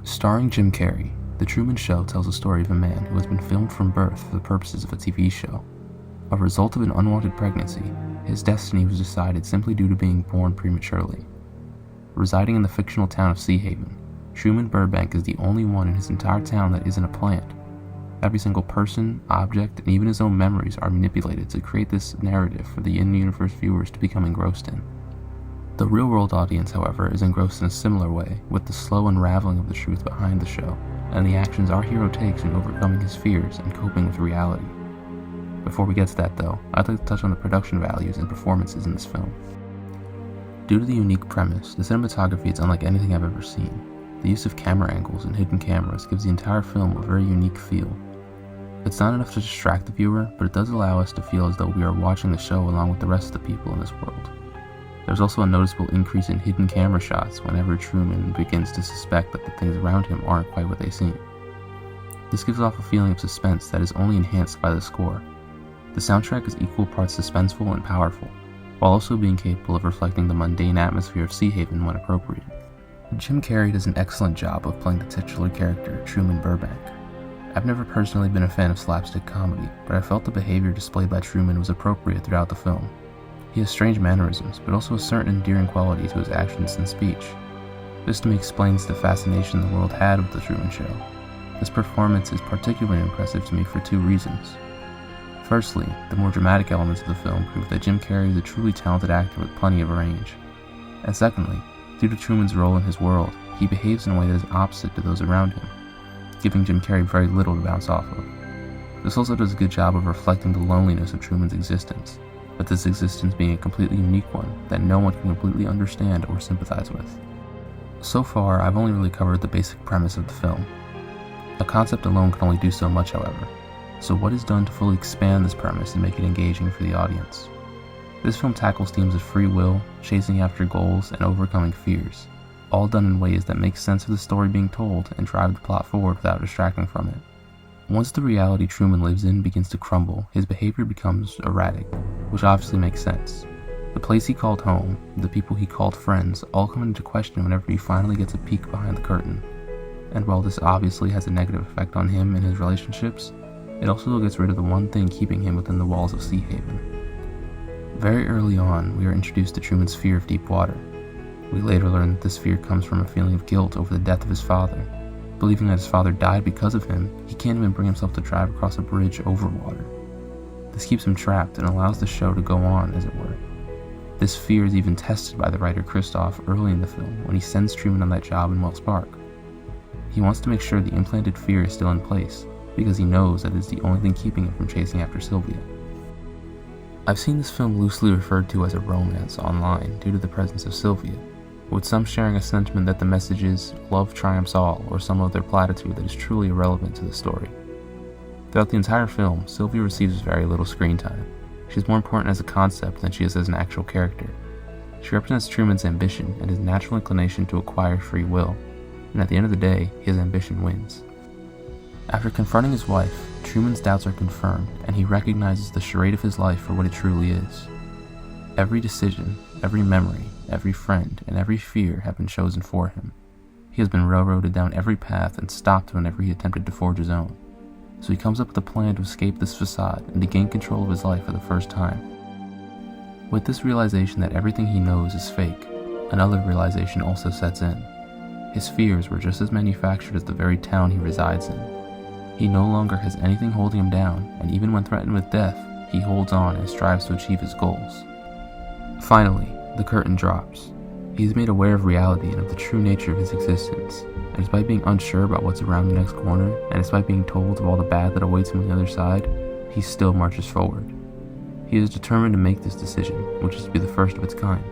Starring Jim Carrey, The Truman Show tells the story of a man who has been filmed from birth for the purposes of a TV show. A result of an unwanted pregnancy, his destiny was decided simply due to being born prematurely. Residing in the fictional town of Sea Haven, Truman Burbank is the only one in his entire town that isn't a plant. Every single person, object, and even his own memories are manipulated to create this narrative for the in-universe viewers to become engrossed in. The real-world audience, however, is engrossed in a similar way, with the slow unraveling of the truth behind the show, and the actions our hero takes in overcoming his fears and coping with reality. Before we get to that though, I'd like to touch on the production values and performances in this film. Due to the unique premise, the cinematography is unlike anything I've ever seen. The use of camera angles and hidden cameras gives the entire film a very unique feel. It's not enough to distract the viewer, but it does allow us to feel as though we are watching the show along with the rest of the people in this world. There's also a noticeable increase in hidden camera shots whenever Truman begins to suspect that the things around him aren't quite what they seem. This gives off a feeling of suspense that is only enhanced by the score. The soundtrack is equal parts suspenseful and powerful, while also being capable of reflecting the mundane atmosphere of Sea Haven when appropriate. Jim Carrey does an excellent job of playing the titular character, Truman Burbank. I've never personally been a fan of slapstick comedy, but I felt the behavior displayed by Truman was appropriate throughout the film. He has strange mannerisms, but also a certain endearing quality to his actions and speech. This to me explains the fascination the world had with The Truman Show. This performance is particularly impressive to me for two reasons. Firstly, the more dramatic elements of the film prove that Jim Carrey is a truly talented actor with plenty of range. And secondly, due to Truman's role in his world, he behaves in a way that is opposite to those around him, giving Jim Carrey very little to bounce off of. This also does a good job of reflecting the loneliness of Truman's existence, but this existence being a completely unique one that no one can completely understand or sympathize with. So far, I've only really covered the basic premise of the film. A concept alone can only do so much, however, so what is done to fully expand this premise and make it engaging for the audience? This film tackles themes of free will, chasing after goals, and overcoming fears, all done in ways that make sense of the story being told and drive the plot forward without distracting from it. Once the reality Truman lives in begins to crumble, his behavior becomes erratic, which obviously makes sense. The place he called home, the people he called friends, all come into question whenever he finally gets a peek behind the curtain. And while this obviously has a negative effect on him and his relationships, it also gets rid of the one thing keeping him within the walls of Sea Haven. Very early on, we are introduced to Truman's fear of deep water. We later learn that this fear comes from a feeling of guilt over the death of his father. Believing that his father died because of him, he can't even bring himself to drive across a bridge over water. This keeps him trapped and allows the show to go on, as it were. This fear is even tested by the writer Christoph early in the film when he sends Truman on that job in Wells Park. He wants to make sure the implanted fear is still in place, because he knows that it is the only thing keeping him from chasing after Sylvia. I've seen this film loosely referred to as a romance online due to the presence of Sylvia, with some sharing a sentiment that the message is love triumphs all, or some other platitude that is truly irrelevant to the story. Throughout the entire film, Sylvia receives very little screen time. She is more important as a concept than she is as an actual character. She represents Truman's ambition and his natural inclination to acquire free will, and at the end of the day, his ambition wins. After confronting his wife, Truman's doubts are confirmed, and he recognizes the charade of his life for what it truly is. Every decision, every memory, every friend, and every fear have been chosen for him. He has been railroaded down every path and stopped whenever he attempted to forge his own. So he comes up with a plan to escape this facade and to gain control of his life for the first time. With this realization that everything he knows is fake, another realization also sets in. His fears were just as manufactured as the very town he resides in. He no longer has anything holding him down, and even when threatened with death, he holds on and strives to achieve his goals. Finally, the curtain drops. He is made aware of reality and of the true nature of his existence, and despite being unsure about what's around the next corner, and despite being told of all the bad that awaits him on the other side, he still marches forward. He is determined to make this decision, which is to be the first of its kind.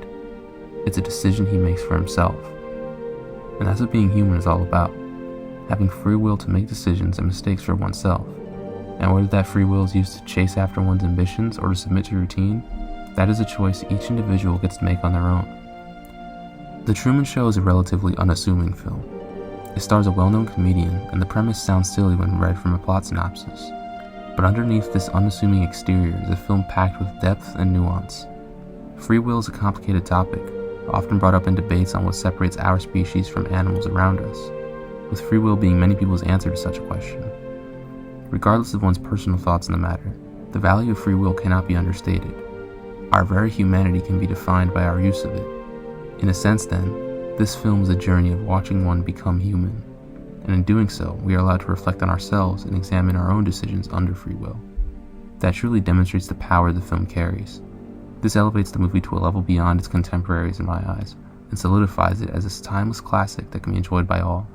It's a decision he makes for himself. And that's what being human is all about. Having free will to make decisions and mistakes for oneself. And whether that free will is used to chase after one's ambitions or to submit to routine, that is a choice each individual gets to make on their own. The Truman Show is a relatively unassuming film. It stars a well-known comedian, and the premise sounds silly when read from a plot synopsis. But underneath this unassuming exterior is a film packed with depth and nuance. Free will is a complicated topic, often brought up in debates on what separates our species from animals around us. with free will being many people's answer to such a question. Regardless of one's personal thoughts on the matter, the value of free will cannot be understated. Our very humanity can be defined by our use of it. In a sense, then, this film is a journey of watching one become human, and in doing so, we are allowed to reflect on ourselves and examine our own decisions under free will. That truly demonstrates the power the film carries. This elevates the movie to a level beyond its contemporaries in my eyes, and solidifies it as a timeless classic that can be enjoyed by all